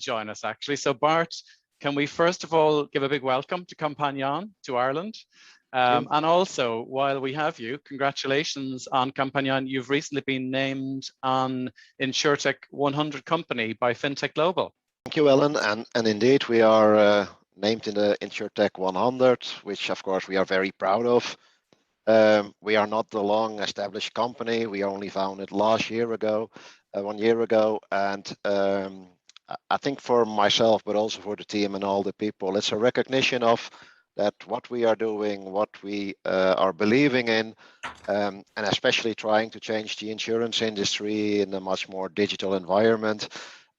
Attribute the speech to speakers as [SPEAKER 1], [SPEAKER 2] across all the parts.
[SPEAKER 1] join us actually. So Bart, can we first of all give a big welcome to Companjon to Ireland? And also, while we have you, congratulations on Companjon. You've recently been named on InsurTech 100 company by FinTech Global.
[SPEAKER 2] Thank you, Ellen. And indeed, we are named in the InsurTech 100, which of course we are very proud of. We are not a long established company. We only founded 1 year ago. And I think for myself, but also for the team and all the people, it's a recognition of that what we are doing, what we are believing in, and especially trying to change the insurance industry in a much more digital environment,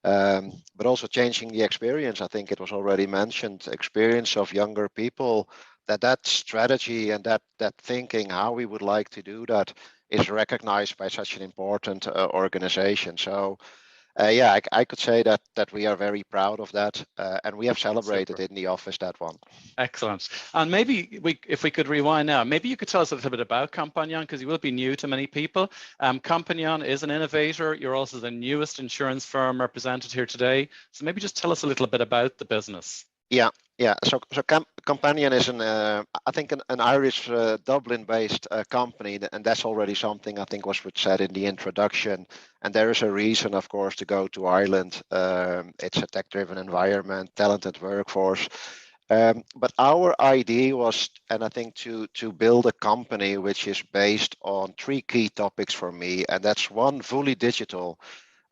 [SPEAKER 2] but also changing the experience. I think it was already mentioned, experience of younger people, that strategy and that thinking, how we would like to do that, is recognized by such an important organization. So I could say that we are very proud of that, and we have celebrated in the office that one.
[SPEAKER 1] Excellent. And maybe if we could rewind now, maybe you could tell us a little bit about Companjon, because you will be new to many people. Companjon is an innovator. You're also the newest insurance firm represented here today. So maybe just tell us a little bit about the business.
[SPEAKER 2] Yeah. So Companjon is I think an Irish Dublin-based company, and that's already something I think was said in the introduction. And there is a reason, of course, to go to Ireland. It's a tech-driven environment, talented workforce. But our idea was, and I think to build a company which is based on 3 key topics for me, and that's one, fully digital.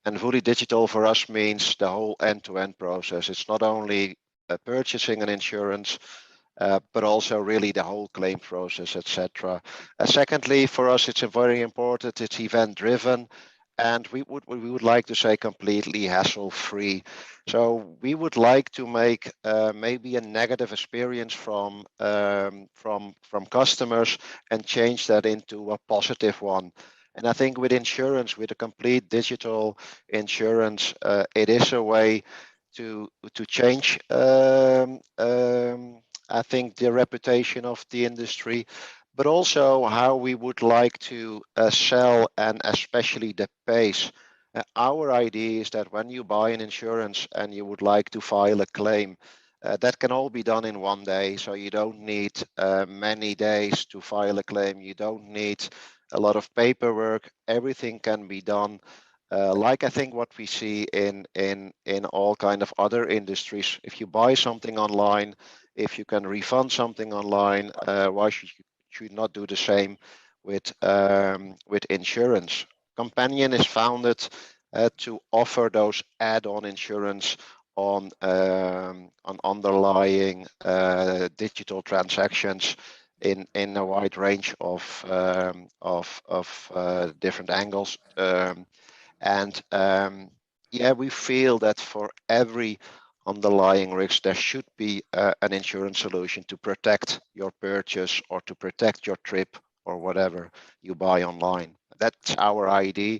[SPEAKER 2] And fully digital for us means the whole end-to-end process. It's not only purchasing an insurance, but also really the whole claim process, etc. Secondly, for us, it's very important. It's event-driven, and we would like to say completely hassle-free. So we would like to make maybe a negative experience from customers and change that into a positive one. And I think with insurance, with a complete digital insurance, it is a way to change I think the reputation of the industry, but also how we would like to sell, and especially the pace. Our idea is that when you buy an insurance and you would like to file a claim, that can all be done in 1 day. So you don't need many days to file a claim. You don't need a lot of paperwork. Everything can be done. Like I think what we see in all kind of other industries. If you buy something online, if you can refund something online, why should you not do the same with insurance? Companjon is founded to offer those add-on insurance on underlying digital transactions in a wide range of different angles. We feel that for every underlying risk, there should be an insurance solution to protect your purchase or to protect your trip or whatever you buy online. That's our idea.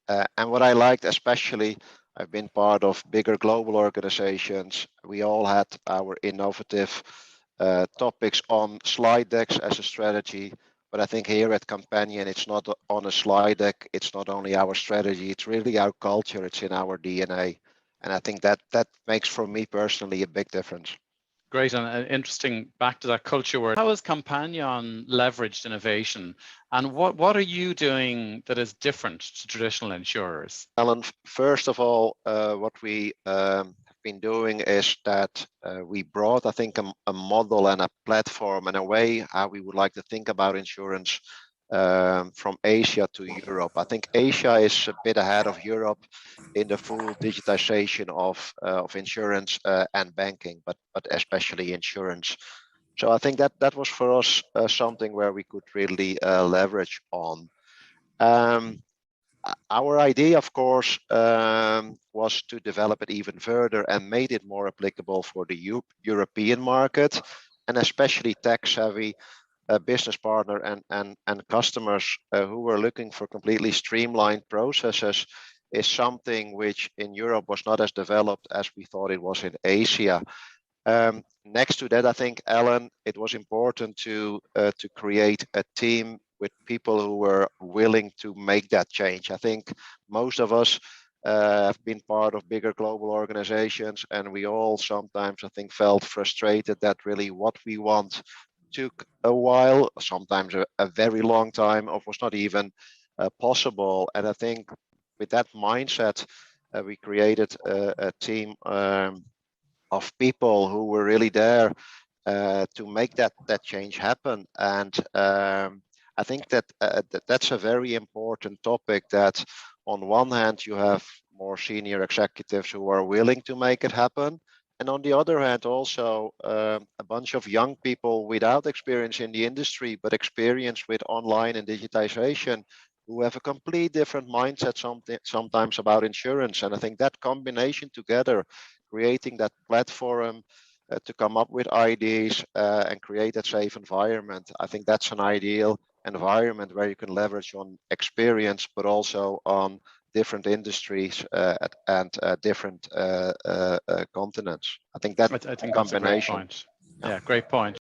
[SPEAKER 2] And what I liked especially, I've been part of bigger global organizations. We all had our innovative topics on slide decks as a strategy. But I think here at Companjon, it's not on a slide deck. It's not only our strategy. It's really our culture. It's in our DNA. And I think that makes, for me personally, a big difference.
[SPEAKER 1] Great, and interesting, back to that culture word. How has Companjon leveraged innovation, and what are you doing that is different to traditional insurers?
[SPEAKER 2] Alan, first of all, what we have been doing is that we brought, I think, a model and a platform and a way how we would like to think about insurance from Asia to Europe. I think Asia is a bit ahead of Europe in the full digitization of insurance and banking, but especially insurance. So I think that was for us something where we could really leverage on. Our idea, of course, was to develop it even further and made it more applicable for the European market, and especially tech-savvy business partner and customers who were looking for completely streamlined processes is something which in Europe was not as developed as we thought it was in Asia. Next to that, I think, Alan, it was important to create a team with people who were willing to make that change. I think most of us have been part of bigger global organizations, and we all sometimes, I think, felt frustrated that really what we want took a while, sometimes a very long time, or was not even possible. And I think with that mindset, we created a team of people who were really there to make that change happen. And I think that that's a very important topic. That on one hand you have more senior executives who are willing to make it happen, and on the other hand also a bunch of young people without experience in the industry but experience with online and digitization, who have a complete different mindset sometimes about insurance. And I think that combination together, creating that platform to come up with ideas and create a safe environment. I think that's an ideal environment where you can leverage on experience, but also on different industries and different continents. I think that
[SPEAKER 1] I think that's a great
[SPEAKER 2] combination.
[SPEAKER 1] point. Yeah, great point.